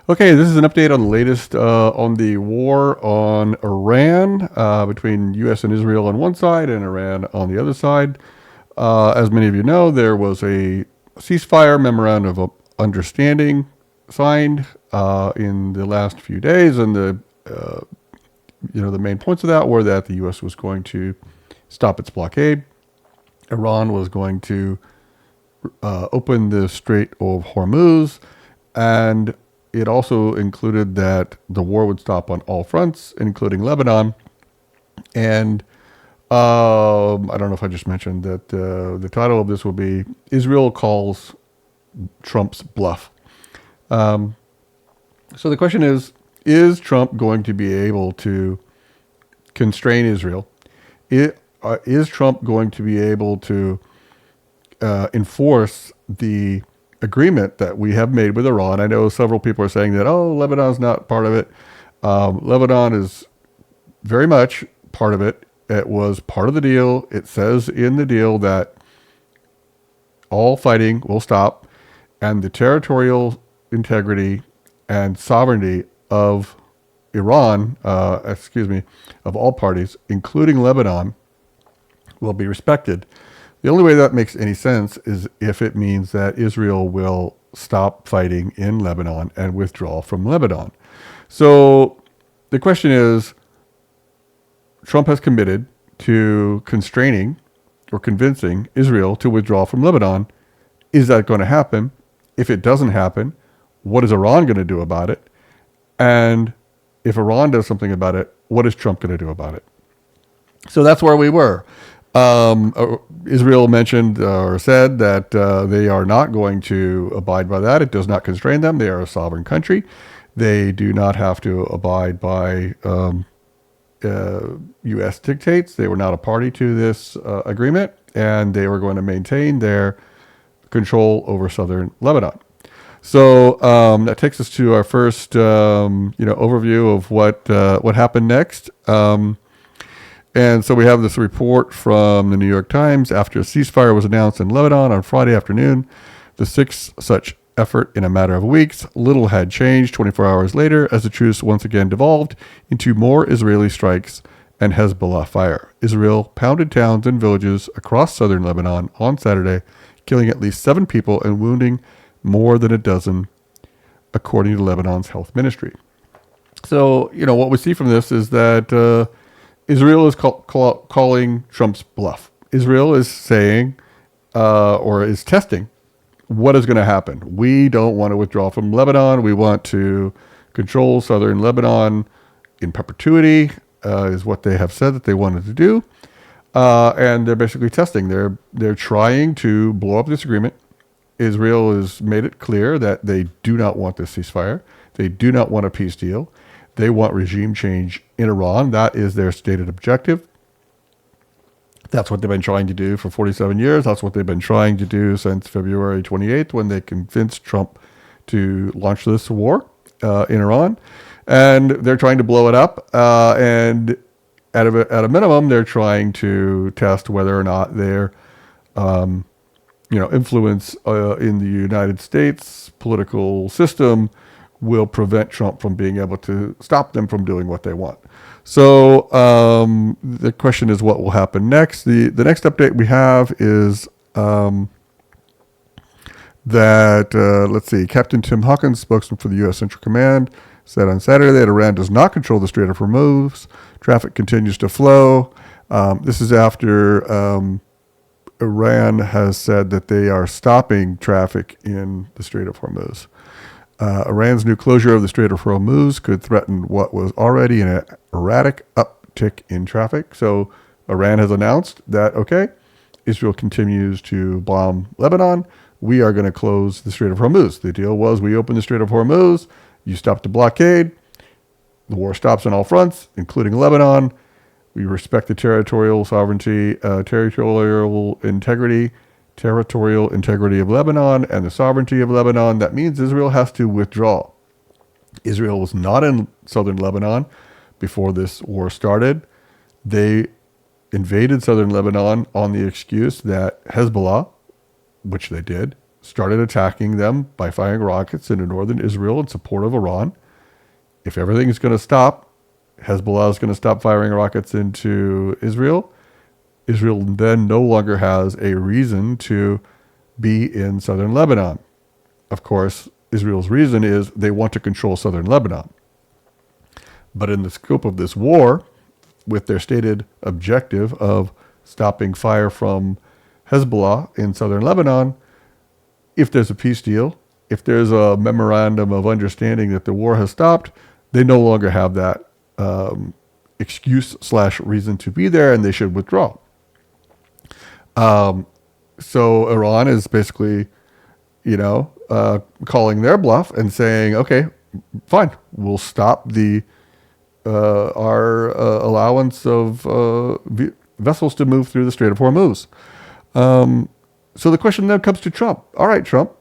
Okay, this is an update on the latest on the war on Iran between U.S. and Israel on one side and Iran on the other side. As many of you know, there was a ceasefire memorandum of understanding signed in the last few days, and the main points of that were that the U.S. was going to stop its blockade, Iran was going to open the Strait of Hormuz, and it also included that the war would stop on all fronts, including Lebanon. And I don't know if I just mentioned that the title of this will be Israel Calls Trump's Bluff. So the question is Trump going to be able to constrain Israel? Is Trump going to be able to enforce the agreement that we have made with Iran? I know several people are saying that, Lebanon's not part of it. Lebanon is very much part of it. It was part of the deal. It says in the deal that all fighting will stop and the territorial integrity and sovereignty of Iran, of all parties, including Lebanon, will be respected. The only way that makes any sense is if it means that Israel will stop fighting in Lebanon and withdraw from Lebanon. So the question is, Trump has committed to constraining or convincing Israel to withdraw from Lebanon. Is that going to happen? If it doesn't happen, what is Iran going to do about it? And if Iran does something about it, what is Trump going to do about it? So that's where we were. Israel mentioned or said that they are not going to abide by that. It does not constrain them. They are a sovereign country. They do not have to abide by U.S. dictates. They were not a party to this agreement, and they were going to maintain their control over southern Lebanon. So that takes us to our first, overview of what happened next. And so we have this report from the New York Times. After a ceasefire was announced in Lebanon on Friday afternoon, the sixth such effort in a matter of weeks, little had changed 24 hours later as the truce once again devolved into more Israeli strikes and Hezbollah fire. Israel pounded towns and villages across southern Lebanon on Saturday, killing at least 7 people and wounding more than a dozen, according to Lebanon's health ministry. So, what we see from this is that Israel is calling Trump's bluff. Israel is saying, or is testing, what is going to happen. We don't want to withdraw from Lebanon. We want to control southern Lebanon in perpetuity, is what they have said that they wanted to do. And they're basically testing. They're trying to blow up this agreement. Israel has made it clear that they do not want this ceasefire. They do not want a peace deal. They want regime change in Iran. That is their stated objective. That's what they've been trying to do for 47 years. That's what they've been trying to do since February 28th, when they convinced Trump to launch this war in Iran. And they're trying to blow it up. And at a minimum, they're trying to test whether or not their influence in the United States political system will prevent Trump from being able to stop them from doing what they want. So the question is, what will happen next? The next update we have is that, Captain Tim Hawkins, spokesman for the U.S. Central Command, said on Saturday that Iran does not control the Strait of Hormuz. Traffic continues to flow. This is after Iran has said that they are stopping traffic in the Strait of Hormuz. Iran's new closure of the Strait of Hormuz could threaten what was already an erratic uptick in traffic. So Iran has announced that, okay, Israel continues to bomb Lebanon. We are going to close the Strait of Hormuz. The deal was, we open the Strait of Hormuz, you stop the blockade, the war stops on all fronts, including Lebanon. We respect the territorial sovereignty, territorial integrity of Lebanon and the sovereignty of Lebanon. That means Israel has to withdraw. Israel was not in southern Lebanon before this war started. They invaded southern Lebanon on the excuse that Hezbollah, which they did, started attacking them by firing rockets into northern Israel in support of Iran. If everything is going to stop, Hezbollah is going to stop firing rockets into Israel. Israel then no longer has a reason to be in southern Lebanon. Of course, Israel's reason is they want to control southern Lebanon. But in the scope of this war, with their stated objective of stopping fire from Hezbollah in southern Lebanon, if there's a peace deal, if there's a memorandum of understanding that the war has stopped, they no longer have that excuse/reason to be there, and they should withdraw. So Iran is basically, calling their bluff and saying, okay, fine, we'll stop our allowance of vessels to move through the Strait of Hormuz. So the question then comes to Trump. All right, Trump,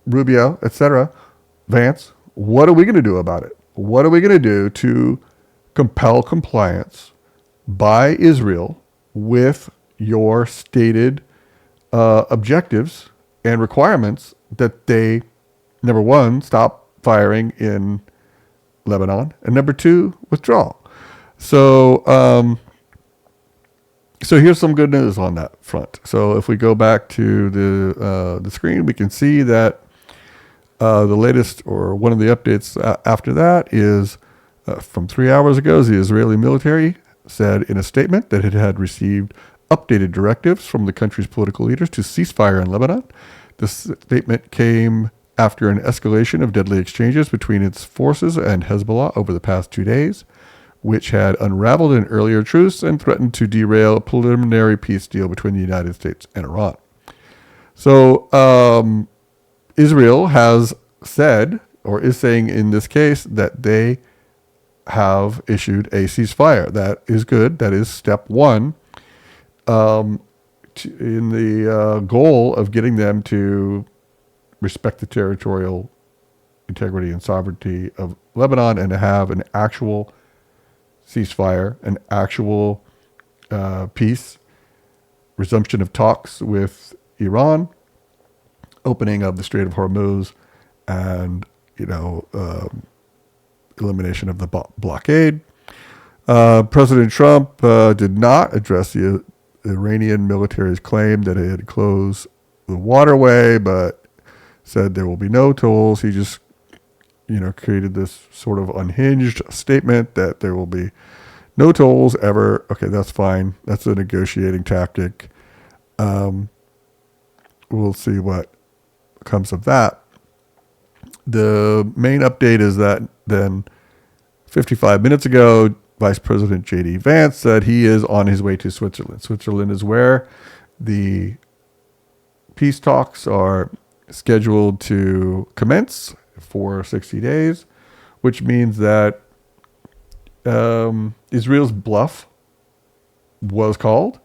Rubio, etc., Vance, what are we going to do about it? What are we going to do to compel compliance by Israel with your stated objectives and requirements that they, number one, stop firing in Lebanon, and number two, withdraw? So here's some good news on that front. So if we go back to the screen, we can see that the latest, or one of the updates after that, is from 3 hours ago. The Israeli military said in a statement that it had received updated directives from the country's political leaders to cease fire in Lebanon. This statement came after an escalation of deadly exchanges between its forces and Hezbollah over the past 2 days, which had unraveled an earlier truce and threatened to derail a preliminary peace deal between the United States and Iran. So Israel has said, or is saying in this case, that they have issued a ceasefire. That is good. That is step one in the goal of getting them to respect the territorial integrity and sovereignty of Lebanon, and to have an actual ceasefire, an actual peace, resumption of talks with Iran, opening of the Strait of Hormuz, and elimination of the blockade. President Trump did not address the Iranian military's claim that it had closed the waterway, but said there will be no tolls. He just, created this sort of unhinged statement that there will be no tolls ever. Okay, that's fine. That's a negotiating tactic. We'll see what comes of that. The main update is that then 55 minutes ago, Vice President J.D. Vance said he is on his way to Switzerland. Switzerland is where the peace talks are scheduled to commence for 60 days, which means that Israel's bluff was called,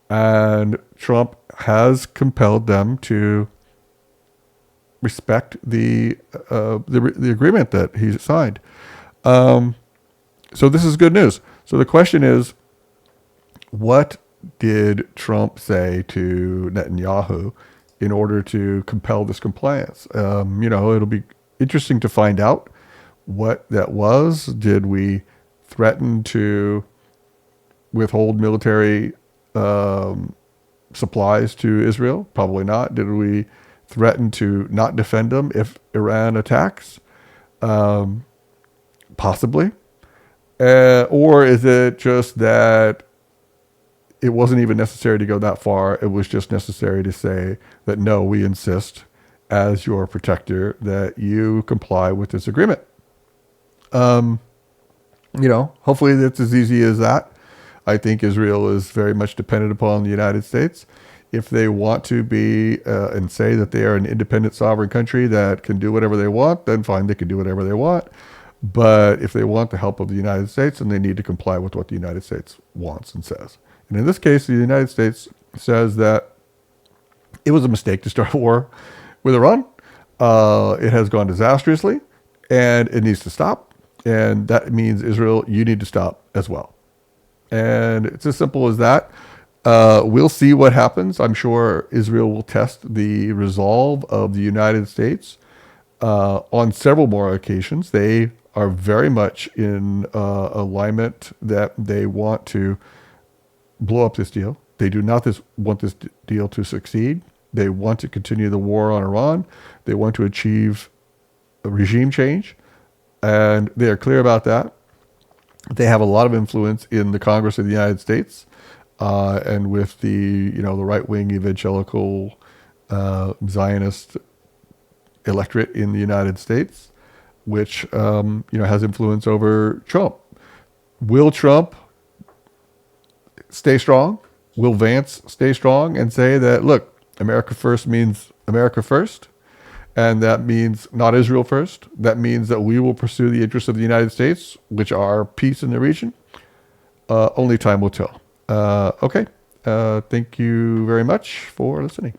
and Trump has compelled them to respect the agreement that he signed. So this is good news. So the question is, what did Trump say to Netanyahu in order to compel this compliance? It'll be interesting to find out what that was. Did we threaten to withhold military supplies to Israel? Probably not. Did we threaten to not defend them if Iran attacks? Possibly. Or is it just that it wasn't even necessary to go that far? It was just necessary to say that, no, we insist as your protector that you comply with this agreement. Hopefully that's as easy as that. I think Israel is very much dependent upon the United States. If they want to be and say that they are an independent sovereign country that can do whatever they want, then fine, they can do whatever they want. But if they want the help of the United States, then they need to comply with what the United States wants and says. And in this case, the United States says that it was a mistake to start a war with Iran. It has gone disastrously, and it needs to stop. And that means, Israel, you need to stop as well. And it's as simple as that. We'll see what happens. I'm sure Israel will test the resolve of the United States on several more occasions. They are very much in alignment that they want to blow up this deal. They do not want this deal to succeed. They want to continue the war on Iran. They want to achieve a regime change, and they are clear about that. They have a lot of influence in the Congress of the United States, and with the the right wing evangelical Zionist electorate in the United States, which has influence over Trump. Will Trump stay strong? Will Vance stay strong and say that, look, America first means America first, and that means not Israel first? That means that we will pursue the interests of the United States, which are peace in the region? Only time will tell. Okay. Thank you very much for listening.